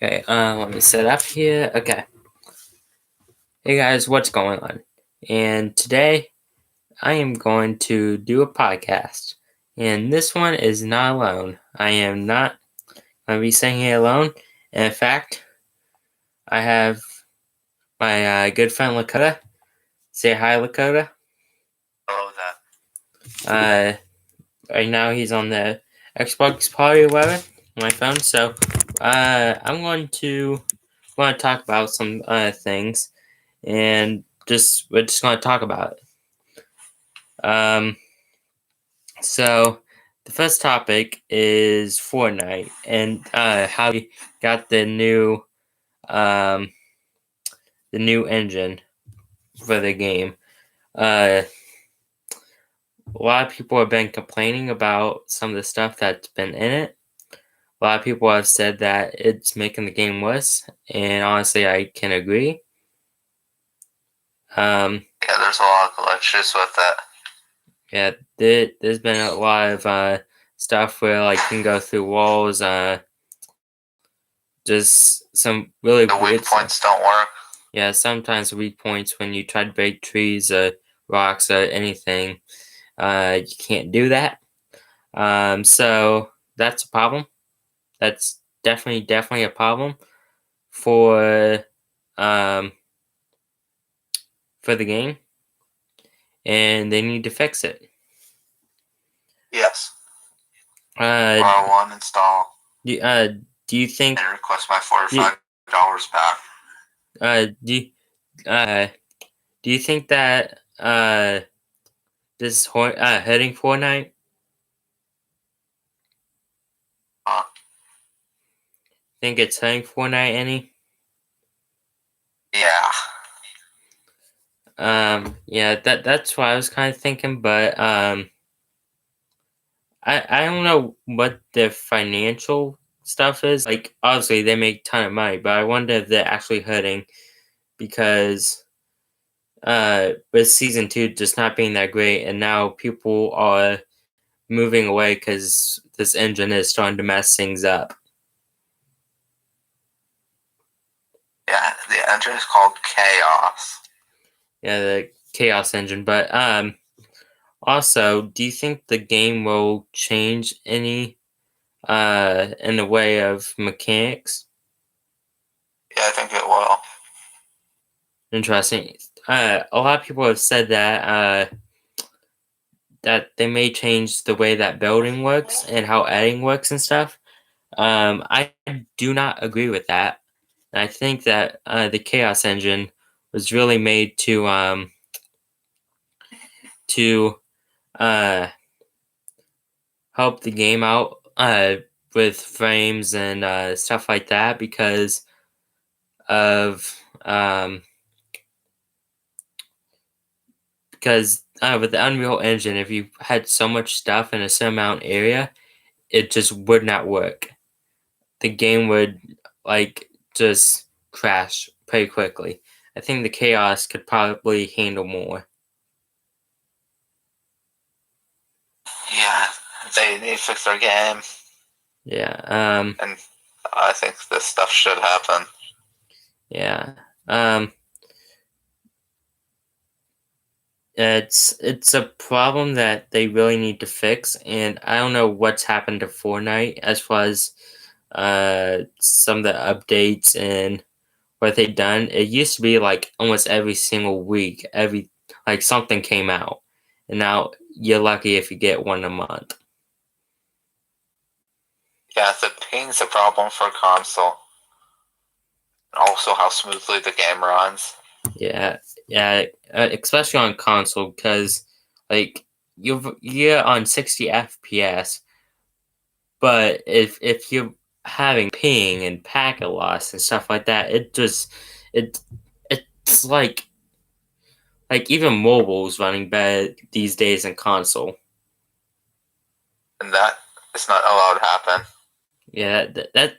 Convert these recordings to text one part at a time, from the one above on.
Okay, let me set up here. Okay. Hey guys, what's going on? And today I am going to do a podcast. And this one is not alone. I am not going to be sitting here alone. And in fact, I have my good friend Lakota. Say hi, Lakota. Hello there. Right now he's on the Xbox party or whatever on my phone. So I'm going to talk about some things. And we're just going to talk about it. So the first topic is Fortnite and how we got um, the new engine for the game. Uh, a lot of people have been complaining about some of the stuff that's been in it. A lot of people have said that it's making the game worse, and honestly, I can agree. Yeah, there's a lot of glitches with it. Yeah, there's been a lot of stuff where like you can go through walls. Just some really The weird weak stuff. points don't work. Yeah, sometimes weak points when you try to break trees or rocks or anything, you can't do that. So that's a problem. That's definitely a problem for um, for the game, and they need to fix it. Yes. Uh, R1 install do you think? and request my $45 back. Do you, uh, do you think that this hurting Fortnite? Uh, Think it's hurting Fortnite any? yeah. Yeah, that's what I was kind of thinking, but I don't know what the financial stuff is. Like, obviously they make a ton of money, but I wonder if they're actually hurting because with season two just not being that great, and now people are moving away because this engine is starting to mess things up. Yeah, the engine is called Chaos. Yeah, the Chaos engine. But also, do you think the game will change any in the way of mechanics? Yeah, I think it will. Interesting. A lot of people have said that they may change the way that building works and how adding works and stuff. I do not agree with that. I think that the Chaos engine was really made to uh, help the game out with frames and stuff like that because of with the Unreal Engine, if you had so much stuff in a certain amount area, it just would not work. The game would like just crash pretty quickly. I think the Chaos could probably handle more. Yeah, they need to fix their game. Yeah. And I think this stuff should happen. Yeah. It's a problem that they really need to fix, and I don't know what's happened to Fortnite as far as some of the updates and what they've done. It used to be like almost every single week, every like something came out, and now you're lucky if you get one a month. Yeah, the ping's a problem for console. Also, how smoothly the game runs. Yeah, yeah, especially on console because like you're on 60 FPS, but if you're having ping and packet loss and stuff like that, it it's like even mobile's running better these days than console. And that is not allowed to happen. Yeah,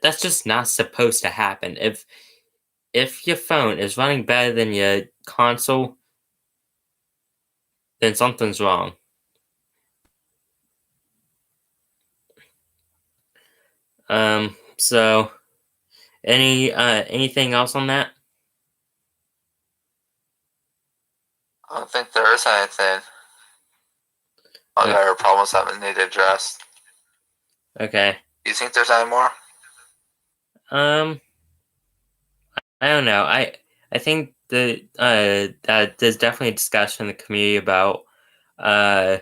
that's just not supposed to happen. If your phone is running better than your console, then something's wrong. So Anything else on that? I don't think there is anything. Uh, Other problems that need addressed. okay. Do you think there's any more? Um, I don't know. I think that there's definitely a discussion in the community about uh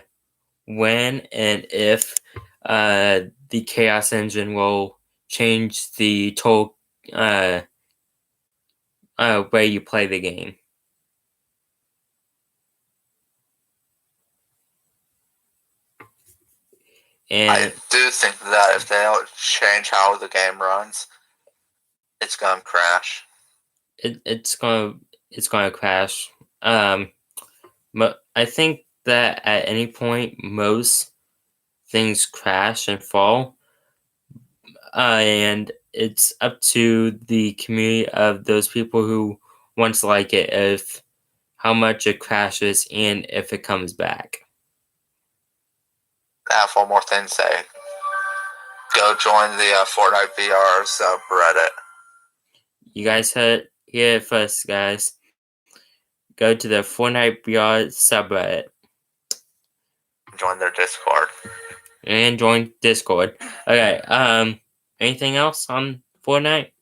when and if the Chaos Engine will change the total uh way you play the game. I And do think that if they don't change how the game runs, it's gonna crash. it's gonna crash. I think that at any point most things crash and fall, and it's up to the community of those people who want to like it if how much it crashes and if it comes back. I have one more thing to say. Go join the Fortnite VR subreddit. You guys heard here it first, guys. Go to the Fortnite VR subreddit Join their Discord. and join Discord. Okay. Anything else on Fortnite?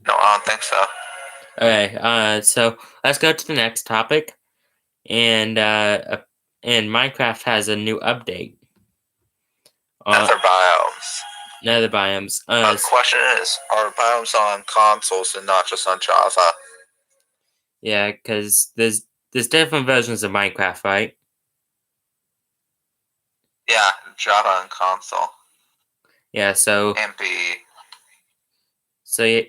No, I don't think so. Okay. So let's go to the next topic, and Minecraft has a new update on Nether biomes. nether biomes. The question is, are biomes on consoles and not just on Java? Yeah, because there's different versions of Minecraft, right? Yeah, Java and console. Yeah. So And PE. so you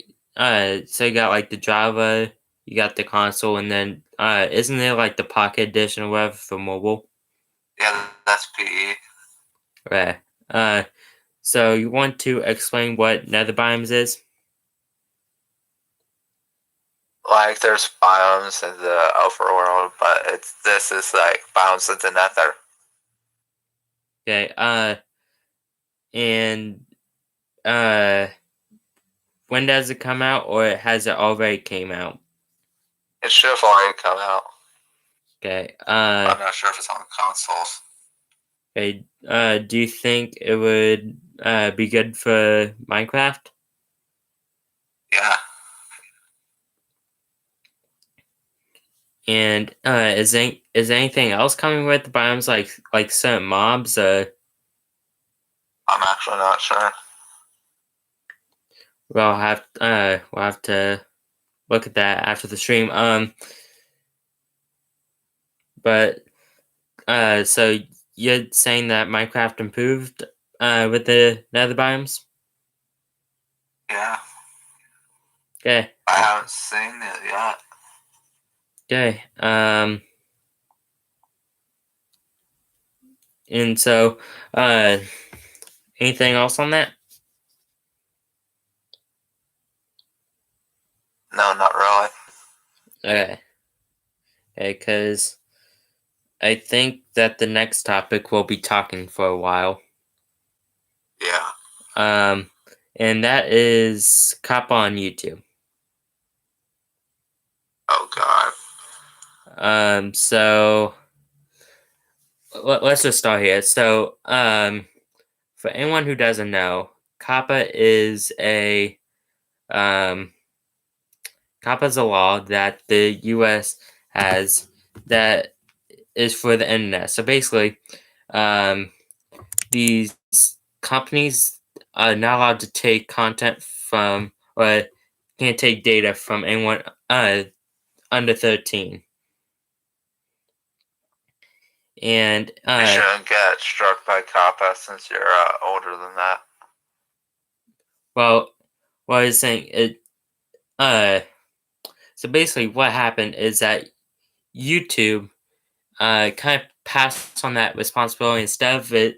so you got like the Java, you got the console, and then isn't there like the Pocket Edition or whatever for mobile? Yeah, that's PE. Right. Uh, so you want to explain what nether biomes is? Like, there's biomes in the overworld, but this is like biomes in the Nether. Okay. And uh, when does it come out, or has it already came out? It should have already come out. Okay. I'm not sure if it's on consoles. Okay. Do you think it would be good for Minecraft? Yeah. And is anything else coming with the biomes like certain mobs? I'm actually not sure. We'll have to look at that after the stream. But so you're saying that Minecraft improved with the nether biomes? Yeah. Okay. I haven't seen it yet. Okay. And so anything else on that? No, not really. Okay. Okay, because I think that the next topic we'll be talking for a while. Yeah. And that is Coppa on YouTube. Oh, God. So let's just start here. So, for anyone who doesn't know, Coppa is um, Coppa is a law that the U.S. has that is for the internet. So basically, um, these companies are not allowed to take content from or can't take data from anyone under 13. And You shouldn't get struck by Coppa since you're older than that. well, what I was saying it so basically what happened is that YouTube kind of passed on that responsibility instead of it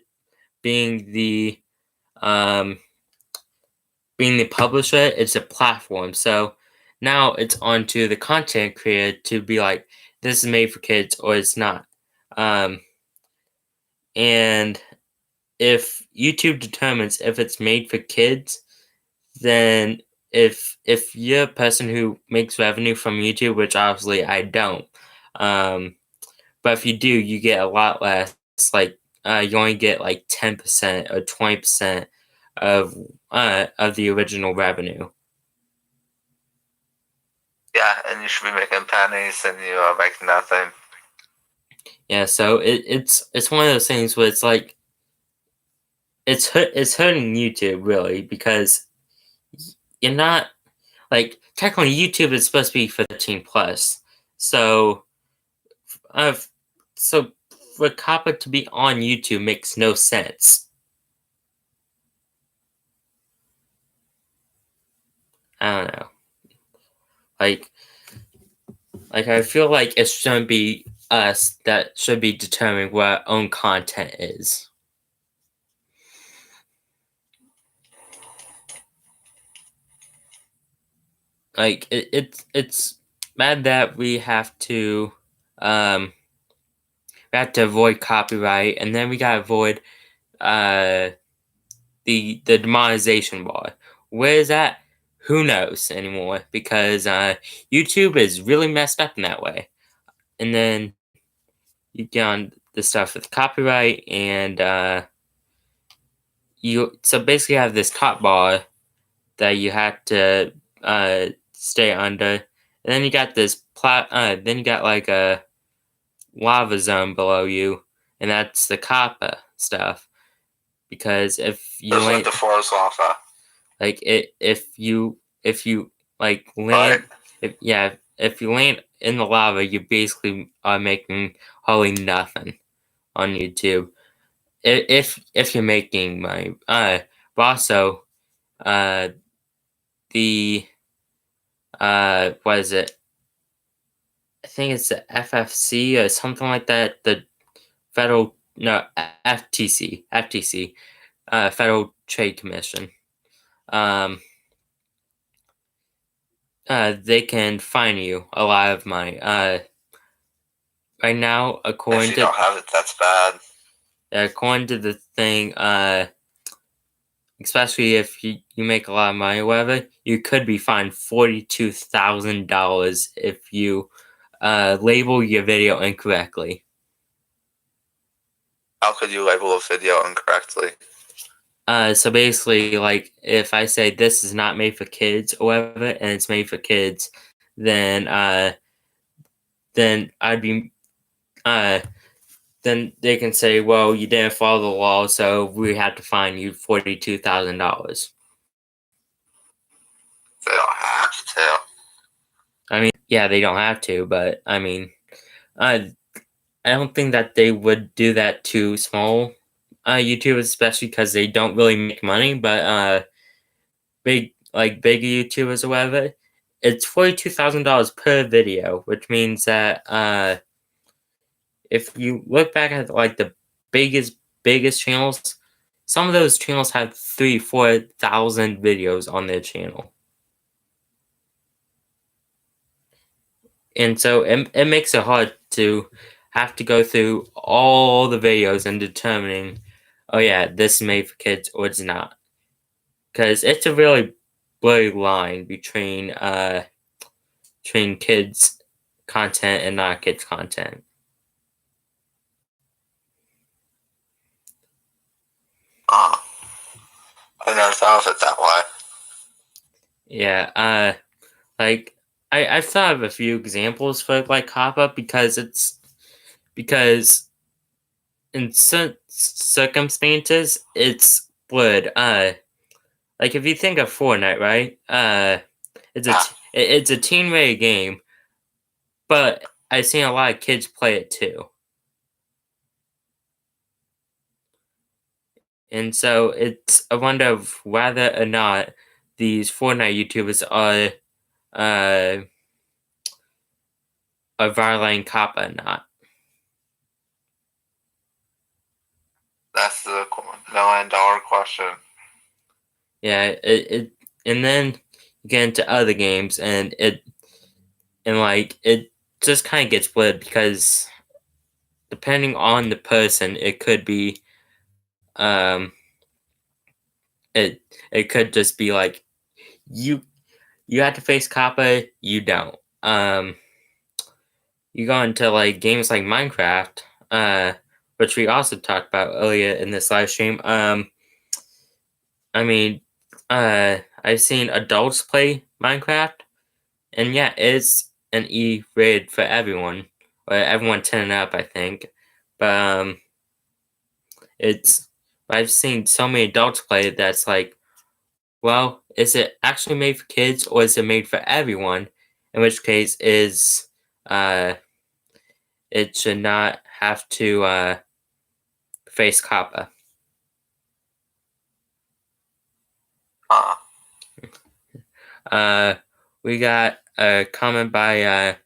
being the um being the publisher, it's a platform. So now it's on to the content creator to be like, this is made for kids or it's not. Um, and if YouTube determines if it's made for kids, then if you're a person who makes revenue from YouTube, which obviously I don't, but if you do, you get a lot less. Like you only get like 10% or 20% of the original revenue. Yeah, and you should be making pennies, and you make nothing. Yeah, so it's one of those things where it's like it's hurting YouTube really because you're not like technically YouTube is supposed to be for 13 plus, so uh, so for Coppa to be on YouTube makes no sense. I don't know, like I feel like it shouldn't be us that should be determining what our own content is. Like it's bad that um we have to avoid copyright, and then we gotta avoid uh the demonetization bar. Where is that? Who knows anymore? Because YouTube is really messed up in that way. And then you get on the stuff with copyright, and you so basically have this top bar that you have to stay under, and then you got then you got like a lava zone below you, and that's the Coppa stuff. Because if you There's like ain't the forest lava. like if you like Right? land if you land in the lava, you basically are making hardly nothing on YouTube. If you're making money, but also uh the what is it? I think it's the FFC or something like that. The federal no FTC Federal Trade Commission. Um, they can fine you a lot of money. Right now, If you don't have it, that's bad. according to the thing, especially if you make a lot of money, or whatever, you could be fined $42,000 if you label your video incorrectly. How could you label a video incorrectly? So basically, like if I say this is not made for kids or whatever, and it's made for kids, then I'd be uh then they can say, well, you didn't follow the law, so we have to fine you $42,000. They don't have to. I mean, yeah, they don't have to, but I mean, I I don't think that they would do that to small YouTubers, especially because they don't really make money. But big YouTubers or whatever, it's $42,000 per video, which means that if you look back at like the biggest channels, some of those channels have 3,000-4,000 videos on their channel, and so it makes it hard to have to go through all the videos and determining, oh yeah, this is made for kids or it's not, because it's a really blurry line between kids content and not kids content. I never thought of it that way. Yeah, like I've thought of a few examples for like Coppa because in some circumstances it's blurred. Like if you think of Fortnite, right? It's a teen rated game, but I've seen a lot of kids play it too, and so it's a wonder of whether or not these Fortnite YouTubers uh are violating Coppa or not. That's the $1 million question. Yeah, and then you get into other games, and it just kind of gets split because depending on the person, it could be um it it could just be like you you have to face Coppa. You don't. You go into like games like Minecraft, which we also talked about earlier in this live stream. I mean, I've seen adults play Minecraft, and yeah, it's an E rated for everyone, or everyone 10 and up, I think. But it's I've seen so many adults play it that's like, well, is it actually made for kids or is it made for everyone? In which case, is uh, it should not have to face Kappa. Uh, Uh, we got a comment by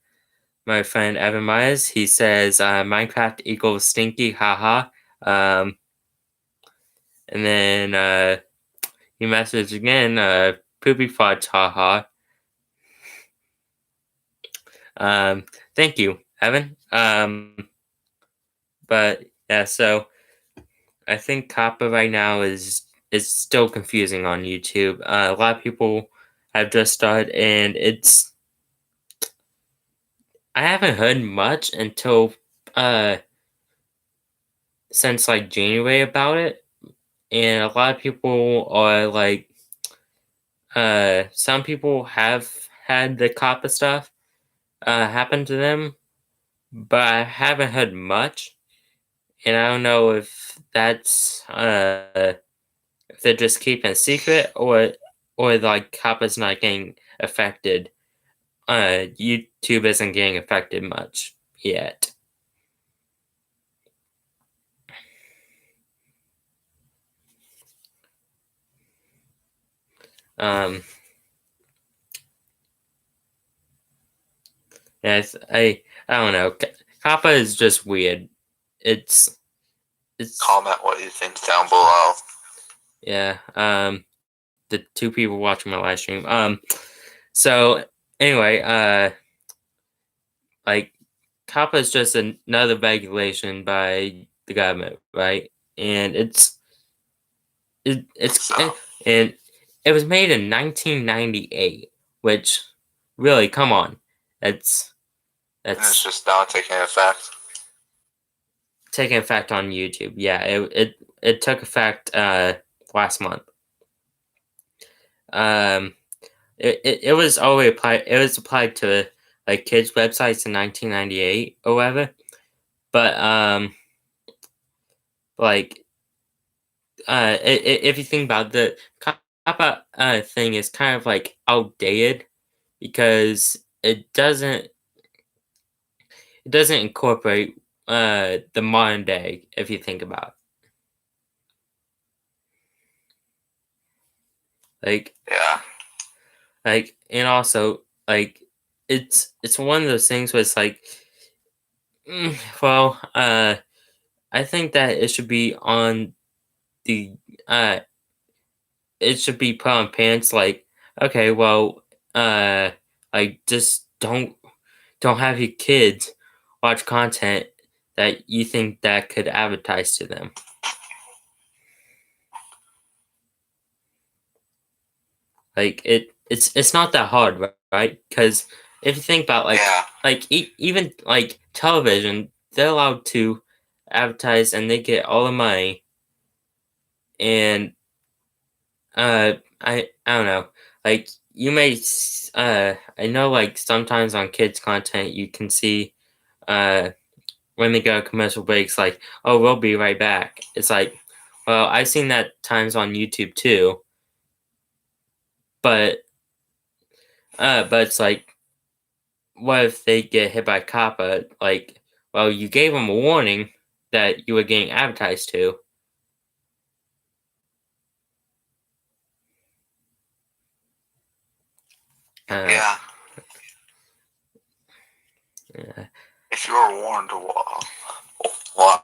my friend Evan Myers. He says Minecraft equals stinky, haha. And then he messaged again, poopy farts, haha. Thank you, Evan. But yeah, so I think Kappa right now is still confusing on YouTube. A lot of people have just started, and I haven't heard much until uh since like January about it, and a lot of people are like, some people have had the Kappa stuff happen to them, but I haven't heard much, and I don't know if that's if they're just keeping a secret or like Kappa's not getting affected. YouTube isn't getting affected much yet. Um, yes, I don't know. Kappa is just weird. It's comment what you think down below. yeah. The two people watching my live stream. So anyway, like Kappa is just another regulation by the government, right? And it's and it was made in 1998, which really, come on, that's it's just now taking effect. Taking effect on YouTube. Yeah, it took effect last month. Um, it was already applied. It was applied to like kids websites in 1998 or whatever. But like if you think about the Kappa thing is kind of like outdated because it doesn't incorporate the modern day if you think about it. And also like it's one of those things where it's like, well, I think that it should be on the uh it should be put on parents like, okay, well, uh like just don't have your kids watch content that you think that could advertise to them. Like it's not that hard, right? Because if you think about even like television, they're allowed to advertise and they get all the money. And I don't know, like you may I know like sometimes on kids content you can see uh when they go to commercial breaks like, oh, we'll be right back. It's like, well, I've seen that times on YouTube too, but but it's like, what if they get hit by Kappa? Like, well, you gave them a warning that you were getting advertised to. Yeah. Yeah. If you were warned, why?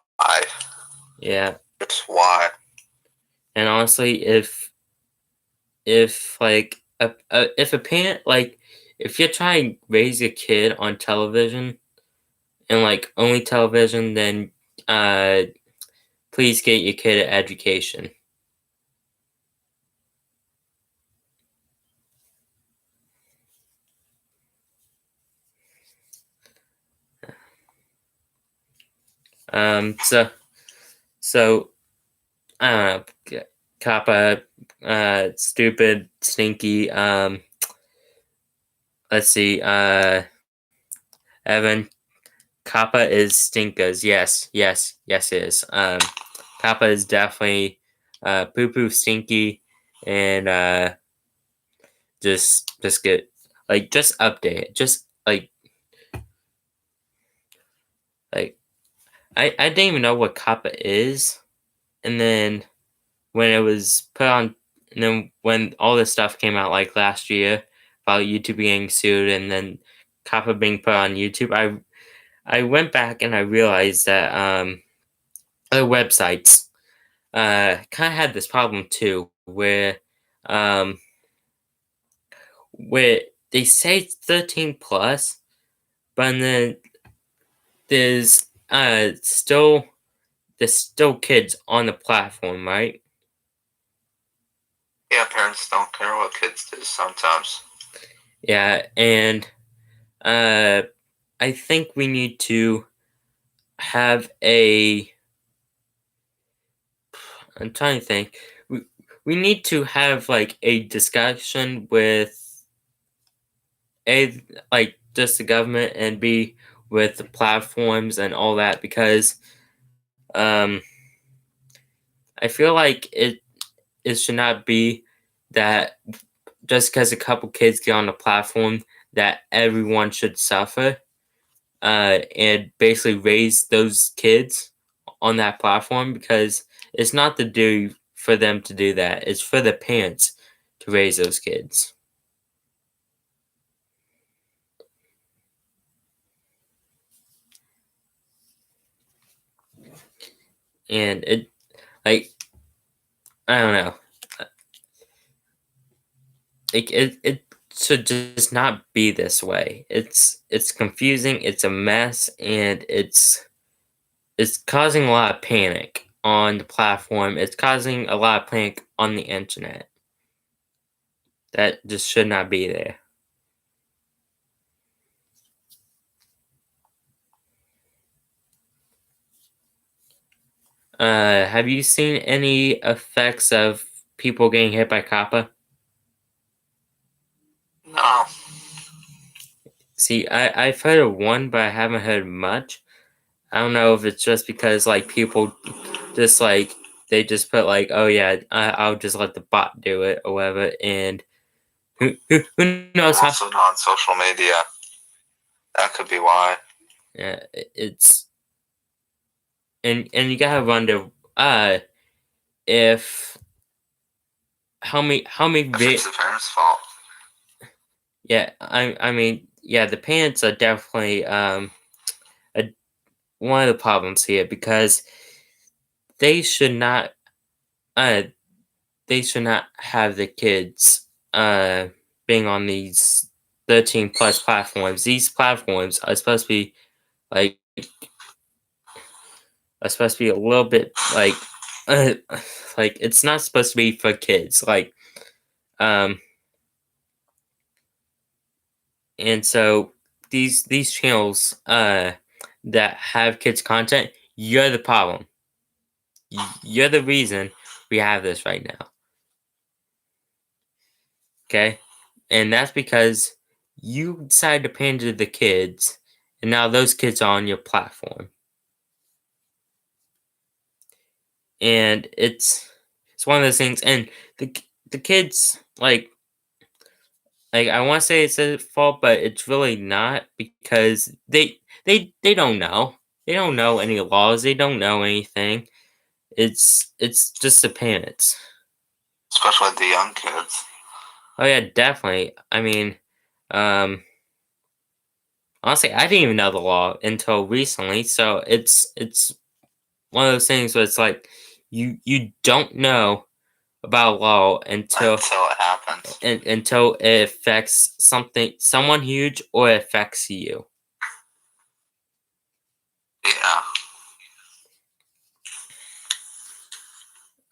Yeah. Just why? And honestly, if like if a parent, like if you're trying to raise a kid on television and like only television, then uh please get your kid an education. So I don't know, Coppa, stupid, stinky. Let's see, Evan, Coppa is stinkers. Yes, it is. Coppa is definitely poo poo stinky, and just get just update it. Just like I didn't even know what Coppa is, and then when it was put on, and then when all this stuff came out like last year about YouTube getting sued, and then Coppa being put on YouTube, I went back and I realized that other websites kind of had this problem too, um, where they say it's 13 plus, but then there's still kids on the platform, right? Yeah, parents don't care what kids do sometimes. Yeah, and uh, I think we need to have a. I'm trying to think. We need to have like a discussion with A, like just the government, and B, with the platforms and all that, because um I feel like it should not be that just because a couple kids get on the platform that everyone should suffer, and basically raise those kids on that platform, because it's not the duty for them to do that. It's for the parents to raise those kids. And it like I don't know. It should just not be this way. It's confusing, it's a mess, and it's causing a lot of panic on the platform. It's causing a lot of panic on the internet. That just should not be there. Have you seen any effects of people getting hit by Coppa? No. See, I've heard of one, but I haven't heard much. I don't know if it's just because like people just they just put like, oh yeah, I'll just let the bot do it or whatever, and who knows I'm how. also not on social media. That could be why. Yeah, it's and you gotta wonder if how many If it's the parents' fault. yeah, I mean, yeah, the parents are definitely a, one of the problems here, because they should not uh they should not have the kids being on these 13 plus platforms. These platforms are supposed to be like a little bit uh, like it's not supposed to be for kids. Um and so these channels that have kids content, you're the problem. You're the reason we have this right now. Okay? And that's because you decided to pander to the kids, and now those kids are on your platform. And it's one of those things, and the kids like I want to say it's their fault, but it's really not, because they don't know. They don't know any laws. They don't know anything. It's just the parents. Especially the young kids. Oh yeah, definitely. I mean, um, honestly, I didn't even know the law until recently. So it's one of those things where it's like you don't know about law until Until it happens. until it affects someone huge, or it affects you.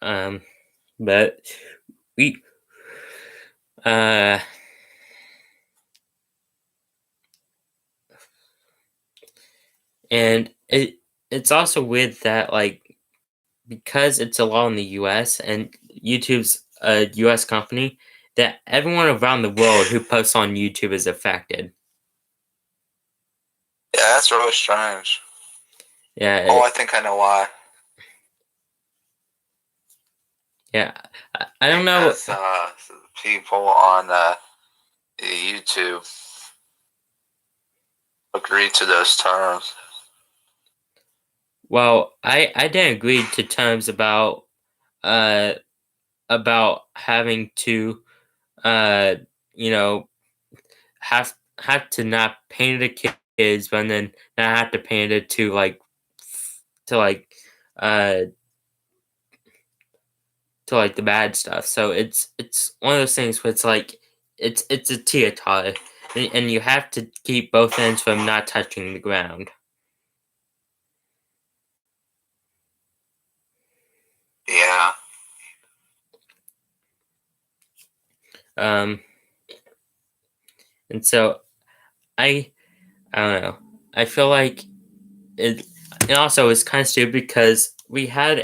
Yeah. But we uh and it's also weird that because it's a law in the U.S. and YouTube's a U.S. company, that everyone around the world who posts on YouTube is affected. Yeah, that's really strange. Yeah. Oh, I think I know why. Yeah. I don't know. Because people on YouTube agree to those terms. Well, I didn't agree to terms uh about having to uh you know have to not paint the kids, but then not have to paint it to uh the bad stuff. So it's one of those things where it's like it's a teeter and you have to keep both ends from not touching the ground. Yeah. Um, and so I don't know. I feel like it. And also, it's kind of stupid because we had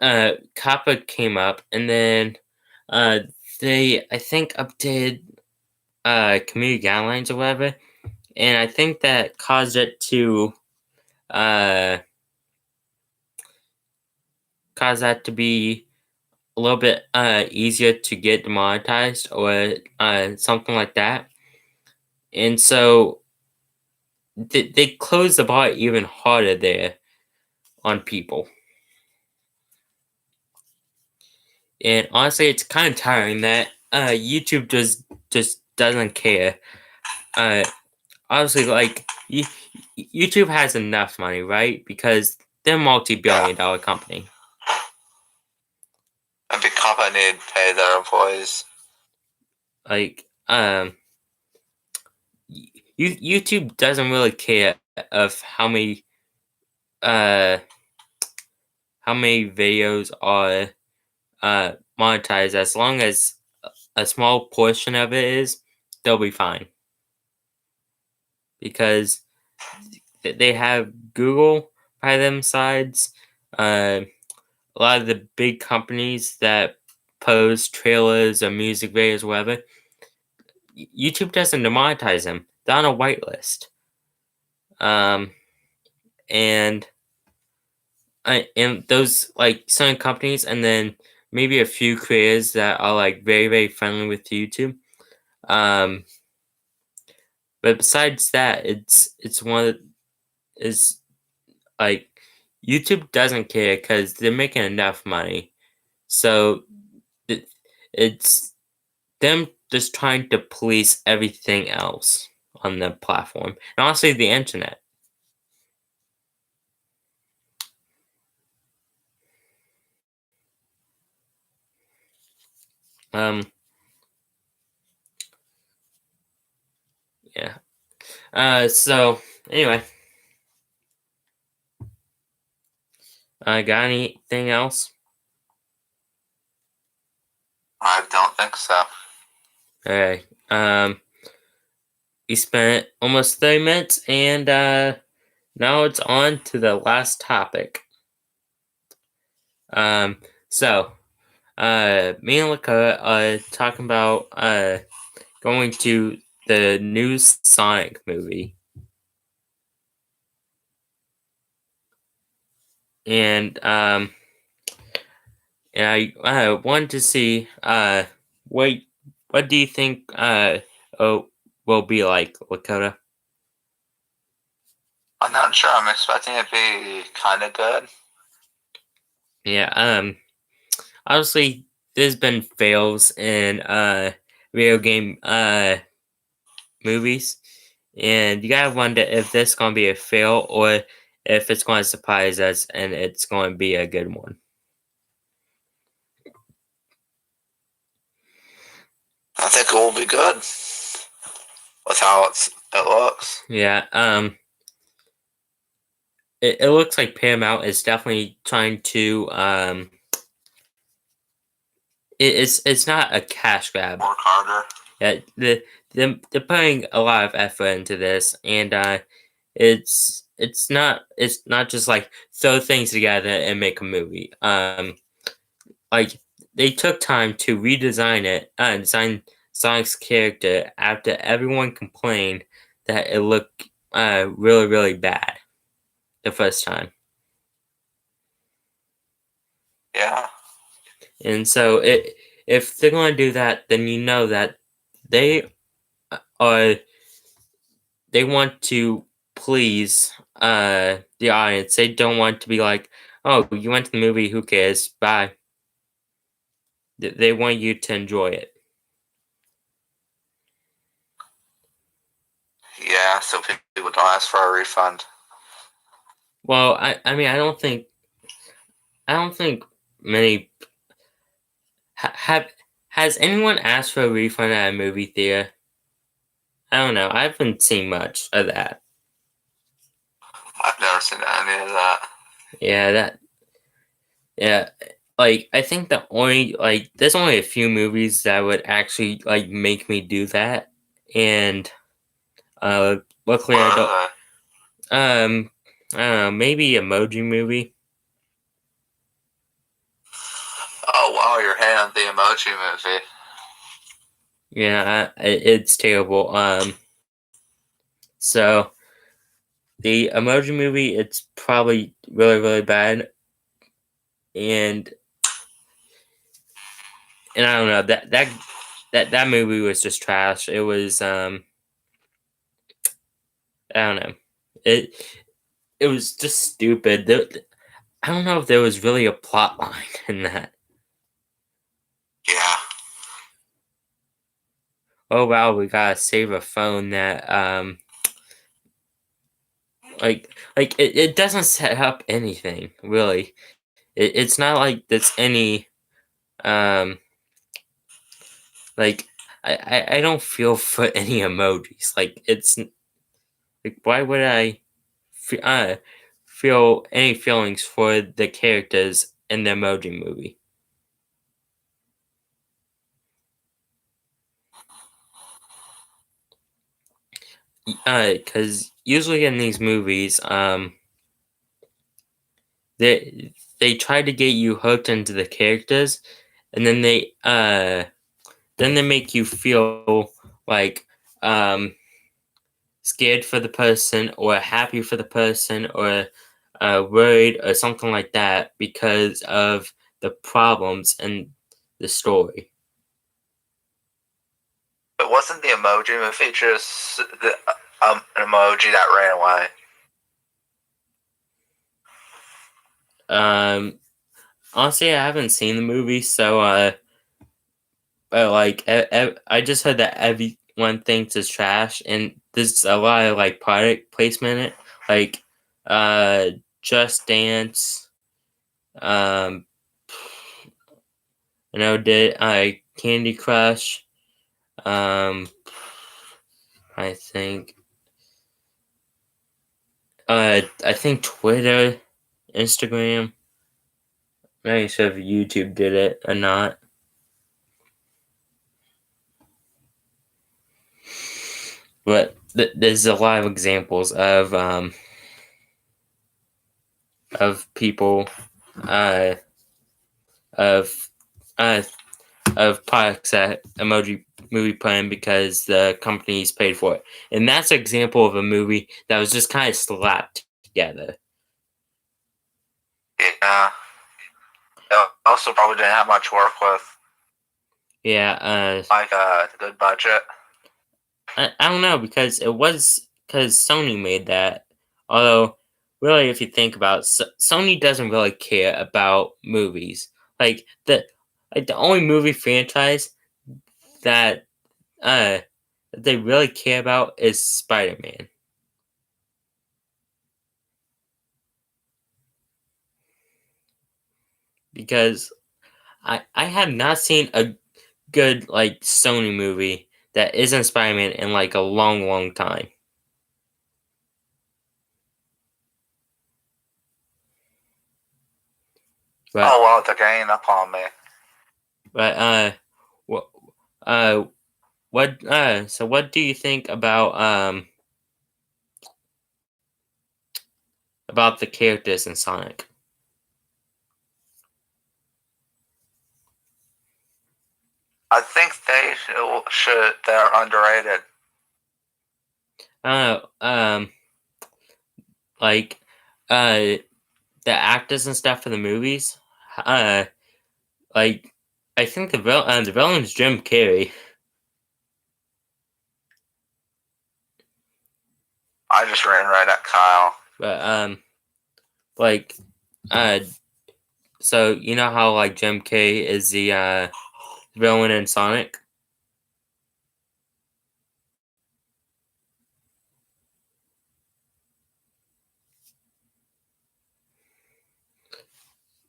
Coppa came up, and then uh, they I think updated community guidelines or whatever, and I think that caused it to uh cause that to be a little bit easier to get demonetized or something like that, and so they closed the bar even harder there on people. And honestly, it's kind of tiring that YouTube just doesn't care. Uh, Obviously, YouTube has enough money, right? Because they're a Yeah. multi-billion-dollar company. And the company need to pay their employees. Like, YouTube doesn't really care of uh how many videos are monetized. As long as a small portion of it is, they'll be fine. Because they have Google by them sides. A lot of the big companies that post trailers or music videos, whatever, YouTube doesn't demonetize them. They're on a whitelist. Um, and and those certain companies, and then maybe a few creators that are very very friendly with YouTube. Um, but besides that, it's one of is like YouTube doesn't care because they're making enough money. So it, it's them just trying to police everything else on the platform, and honestly, the internet. Um, yeah. So anyway, got anything else? I don't think so. Okay. We spent almost 30 minutes, and now it's on to the last topic. Um, so me and Lakota are talking about going to the new Sonic movie, and I wanted to see what what do you think oh will be like, Lakota? I'm not sure. I'm expecting it to be kind of good. Yeah. Obviously, there's been fails in video game movies, and you gotta wonder if this gonna be a fail or if it's gonna surprise us and it's gonna be a good one. I think it will be good with how it looks. Yeah. It looks like Paramount is definitely trying to it's not a cash grab. Work harder. Yeah, they're putting a lot of effort into this, and it's it's not just like throw things together and make a movie. Like they took time to redesign it, design Sonic's character after everyone complained that it looked really really bad the first time. Yeah. And so if they're going to do that, then you know that they are they want to please the audience. They don't want to be like, "Oh, you went to the movie, who cares? Bye." They want you to enjoy it. Yeah, so people don't ask for a refund. Well, I mean, I don't think many have has anyone asked for a refund at a movie theater? I don't know. I haven't seen much of that. I've never seen any of that. Yeah, yeah. Like I think the only like there's only a few movies that would actually like make me do that, and luckily What I don't. are they? I don't know. Maybe Emoji Movie. Oh wow, you're hating the Emoji Movie. Yeah, it's terrible. So the Emoji Movie, it's probably really really bad, and I don't know that movie was just trash. It was I don't know. It it was just stupid. I don't know if there was really a plot line in that. Yeah. Oh wow, we gotta save a phone that it doesn't set up anything really. It's not like there's any um like I don't feel for any emojis. Like it's like why would I feel any feelings for the characters in the Emoji Movie? Because usually in these movies, they try to get you hooked into the characters, and then they make you feel like scared for the person or happy for the person or worried or something like that because of the problems in the story. But wasn't the Emoji Movie just an emoji that ran away? Um, Honestly, I haven't seen the movie, so but like I just heard that everyone thinks it's trash, and there's a lot of like product placement in it, like uh, Just Dance, um, did Candy Crush, um, I think I think Twitter, Instagram. I'm not sure if YouTube did it or not, but there's a lot of examples of people uh of uh of products that Emoji Movie put because the companies paid for it, and that's an example of a movie that was just kind of slapped together. Yeah. It also probably didn't have much work with Yeah, like a good budget. I don't know because it was because Sony made that. Although, really, if you think about it, Sony doesn't really care about movies. Like the only movie franchise that uh that they really care about is Spider Man. Because I have not seen a good like Sony movie that isn't Spider Man in like a long long time. But Oh well, they're ganging up on me. but what uh what so what do you think about about the characters in Sonic? I think they're underrated. Like, the actors and stuff for the movies. Like, I think the villain's Jim Carrey. I just ran right at Kyle. But like, so you know how like Jim Carrey is the villain in Sonic?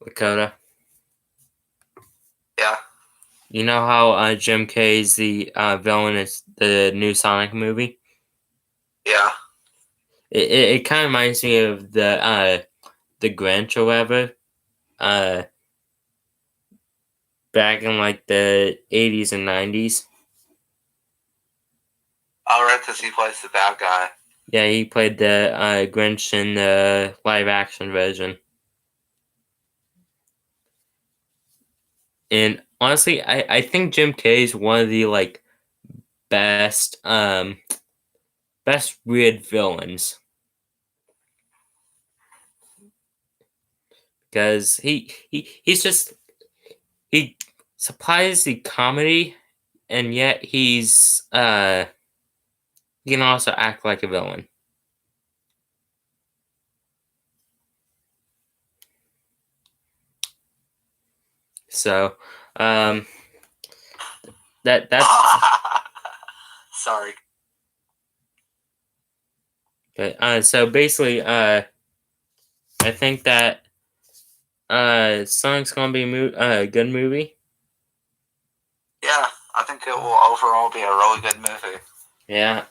Lakota. Yeah. You know how Jim Carrey is the villain in the new Sonic movie? Yeah. It kind of reminds me of the Grinch or whatever. Back in like the 80s and 90s. Oh, right, because he plays the bad guy. Yeah, he played the Grinch in the live action version. And honestly, I think Jim Carrey is one of the like best best weird villains. Because he's just he supplies the comedy and yet he can also act like a villain. So that's sorry. but so basically I think that Sonic's gonna be a good movie. Yeah, I think it will overall be a really good movie. Yeah.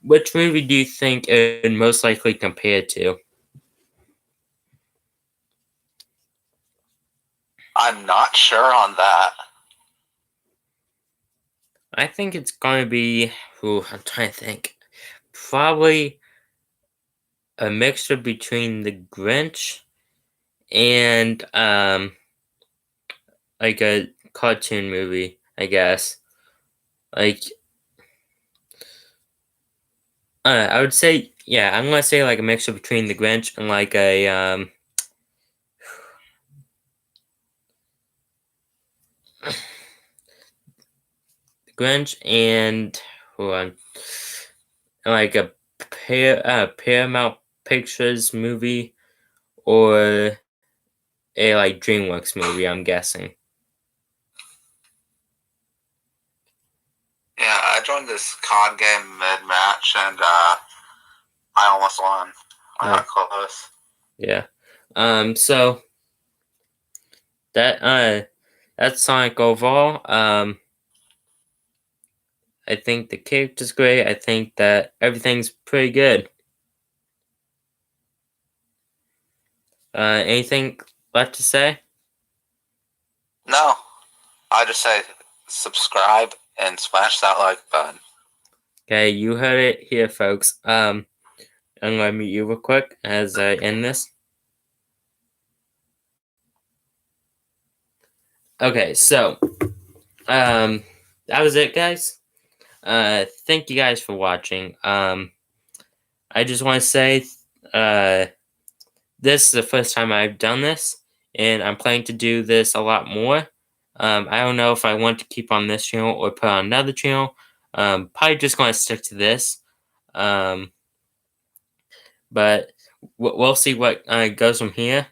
Which movie do you think it would most likely compare to? I'm not sure on that. I think it's going to be. Ooh, I'm trying to think. Probably a mixture between The Grinch and like a cartoon movie, I guess. Like, I would say, yeah, I'm gonna say like a mixture between The Grinch and like a Grinch and hold on, like a Paramount Pictures movie or a like DreamWorks movie. I'm guessing. Yeah, I joined this COD game mid-match, and I almost won. I got close. Yeah. So that's Sonic overall. I think the character's great. I think that everything's pretty good. Anything left to say? No, I just say subscribe and smash that like button. Okay, you heard it here, folks. I'm gonna mute you real quick as I end this. Okay, so that was it, guys. Thank you guys for watching. I just want to say, this is the first time I've done this, and I'm planning to do this a lot more. I don't know if I want to keep on this channel or put on another channel. Probably just going to stick to this. But we'll see what goes from here.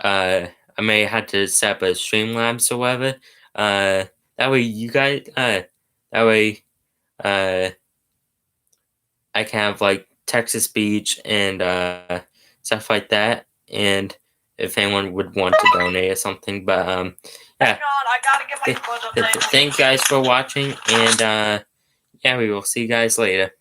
I may have to set up a Streamlabs or whatever. That way you guys, that way I can have like text to speech and stuff like that. And if anyone would want to donate or something, but yeah. Hang on, I gotta get my Thank you guys for watching, and yeah, we will see you guys later.